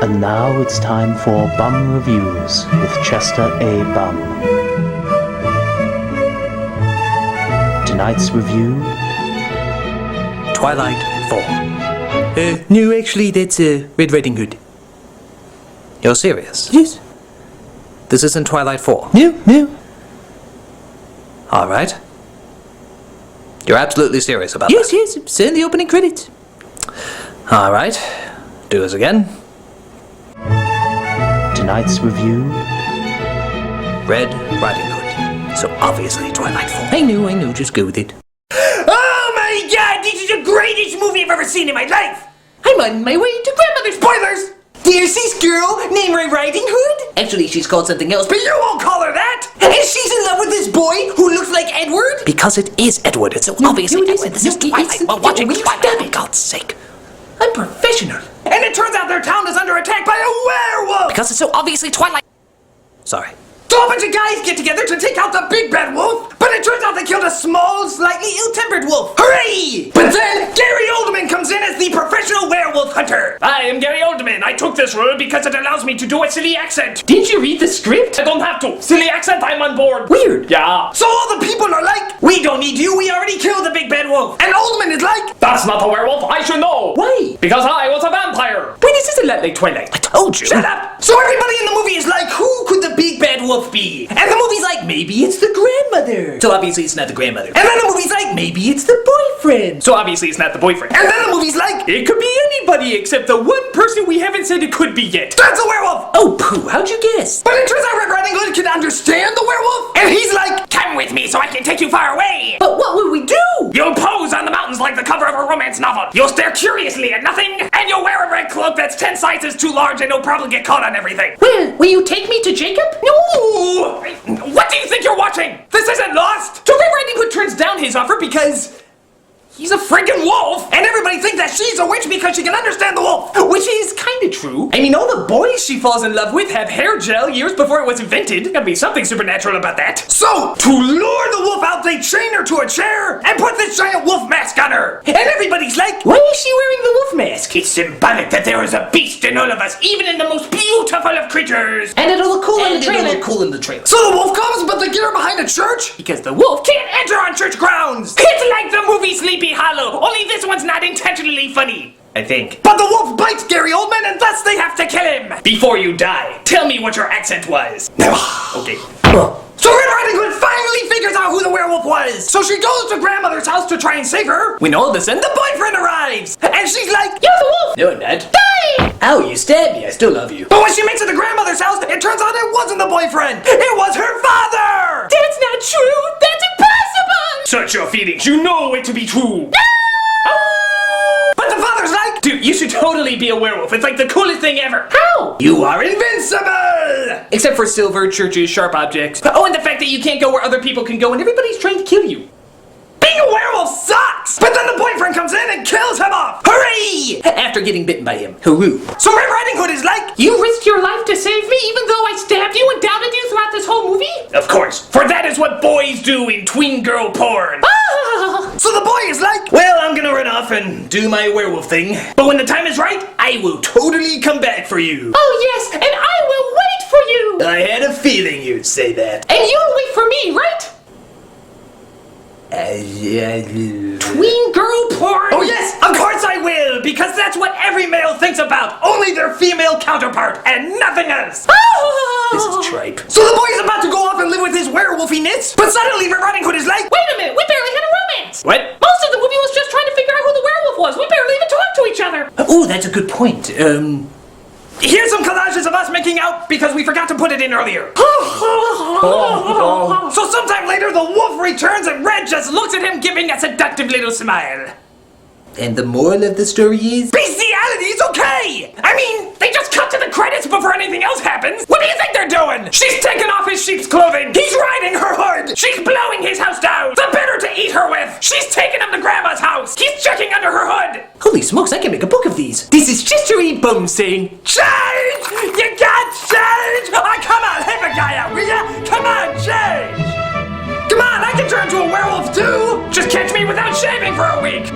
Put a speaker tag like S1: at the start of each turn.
S1: And now it's time for Bum Reviews with Chester A. Bum. Tonight's review...
S2: Twilight 4. No, actually, that's Red Riding Hood. You're serious?
S3: Yes.
S2: This isn't Twilight 4?
S3: No.
S2: Alright. You're absolutely serious about
S3: Yes,
S2: that?
S3: yes, it's in the opening credits.
S2: Alright. Do this again.
S1: Tonight's review...
S2: Red Riding Hood. So obviously Twilight 4.
S3: I know, just go with it.
S4: Oh my god, this is the greatest movie I've ever seen in my life!
S3: I'm on my way to grandmother's.
S4: Spoilers! There's this girl named Red Riding Hood.
S3: Actually, she's called something else,
S4: But you won't call her that! And she's in love with this boy who looks like Edward?
S2: Because it is Edward. It's so obviously
S3: it
S2: Edward.
S3: isn't.
S2: This is
S3: No, it
S2: Twilight.
S3: isn't.
S2: We're watching
S3: Will you
S2: Twilight,
S3: stop
S2: for
S3: it?
S2: God's sake.
S3: I'm professional.
S4: And it turns out their town is under attack by a werewolf!
S2: Because it's so obviously Twilight. Sorry.
S4: So a bunch of guys get together to take out the big bad wolf, but it turns out they killed a small, slightly ill-tempered wolf. Hooray! But then, Gary Oldman comes in as the professional werewolf hunter. I am Gary Oldman. I took this role because it allows me to do a silly accent.
S3: Didn't you read the script?
S4: I don't have to. Silly accent, I'm on board.
S3: Weird.
S4: Yeah. So all the people are like, we don't need you, we already killed the big bad wolf. And Oldman is like, that's not a werewolf, I should know.
S3: Why?
S4: Because I was a vampire.
S3: Wait, this is a lot like Twilight.
S2: I told you.
S4: Shut up! So everybody in the movie is like, who could the big bad wolf be? And the movie's like, maybe it's the grandmother.
S2: So obviously it's not the grandmother.
S4: And then the movie's like, maybe it's the boyfriend. So obviously it's not the boyfriend. And then the movie's like, it could be anybody except the one person we haven't said it could be yet. That's a werewolf!
S3: Oh, pooh, how'd you guess?
S4: But it turns out Red Riding Hood can understand the werewolf. And he's like, come with me so I can take you far away.
S3: But what will we do?
S4: You'll pose on the mountains like the cover of a romance novel. You'll stare curiously at nothing. And you'll wear a red cloak that's 10 sizes too large and you'll probably get caught on everything.
S3: Well, will you take me to Jacob?
S4: No! What do you think you're watching? This isn't Lost! So Red Riding Hood turns down his offer because he's a friggin' wolf! And everybody thinks that she's a witch because she can understand the wolf! Which is kinda true. I mean, all the boys she falls in love with have hair gel years before it was invented. Gotta be something supernatural about that. So, to lure the wolf out, they chain her to a chair and put this giant wolf mask on her! And everybody's like,
S3: Why is she wearing the wolf mask?
S4: it's symbolic that there is a beast in all of us, even in the most beautiful of creatures!
S3: And it'll look cool in the trailer.
S2: cool in the trailer.
S4: So the wolf comes, but they get her behind a church? Because the wolf can't enter on church grounds! It's like the movie Sleepy Hollow, only this one's not intentionally funny. I think. But the wolf bites Gary Oldman and thus they have to kill him! Before you die, tell me what your accent was. Okay. So Red Riding Hood finally figures out who the werewolf was! So she goes to grandmother's house to try and save her, when all of a sudden the boyfriend arrives! And she's like, you're the wolf!
S2: No, I'm not.
S4: Die!
S2: Ow, you stabbed me. I still love you.
S4: But when she makes it to grandmother's house, it turns out it wasn't the boyfriend! It was her father!
S3: That's not true! That's impossible!
S4: Search your feelings, you know it to be true! But the father's like, dude, you should totally be a werewolf. It's like the coolest thing ever.
S3: How?
S4: You are invincible! Except for silver, churches, sharp objects. Oh, and the fact that you can't go where other people can go and everybody's trying to kill you. Being a werewolf sucks! But then the boyfriend comes in and kills him off! Hooray!
S2: After getting bitten by him. Hooroo.
S4: So Red Riding Hood is like,
S3: You risked your life to save me even though I stabbed you and doubted you throughout this whole movie?
S4: of course, for that is what boys do in tween girl porn.
S3: Ah!
S4: So the boy is like, well, I'm gonna run off and do my werewolf thing. But when the time is right, I will totally come back for you.
S3: Oh yes, and I will wait for you!
S4: I had a feeling you'd say that.
S3: And you'll wait for me, right? Tween girl porn?
S4: Oh yes, of course I will, because that's what every male thinks about. Only their female counterpart, and nothing else.
S2: This is tripe.
S4: So the boy is about to go off and live with his werewolfiness, but suddenly Red Riding Hood is like,
S3: Wait a minute, we barely had a romance!
S4: what?
S3: Most of the movie was just trying to figure out who the werewolf was. We barely even talked to each other.
S2: Oh, that's a good point.
S4: Here's some collages of us making out because we forgot to put it in earlier. So sometime later, the wolf returns and Red just looks at him giving a seductive little smile.
S2: And the moral of the story is...
S4: Bestiality is okay! I mean, they just cut to the credits before anything else happens. What do you think they're doing? She's taking off his sheep's clothing. He's riding her hood. She's blowing his house down. The better to eat her with. She's taking him to Grandma's house. He's checking under her hood.
S2: Holy smokes, I can make a book of these.
S4: This is Chester E. Bum saying, change! You can't change! Oh, come on, help a guy out, will ya? Come on, change! Come on, I can turn into a werewolf too! Just catch me without shaving for a week!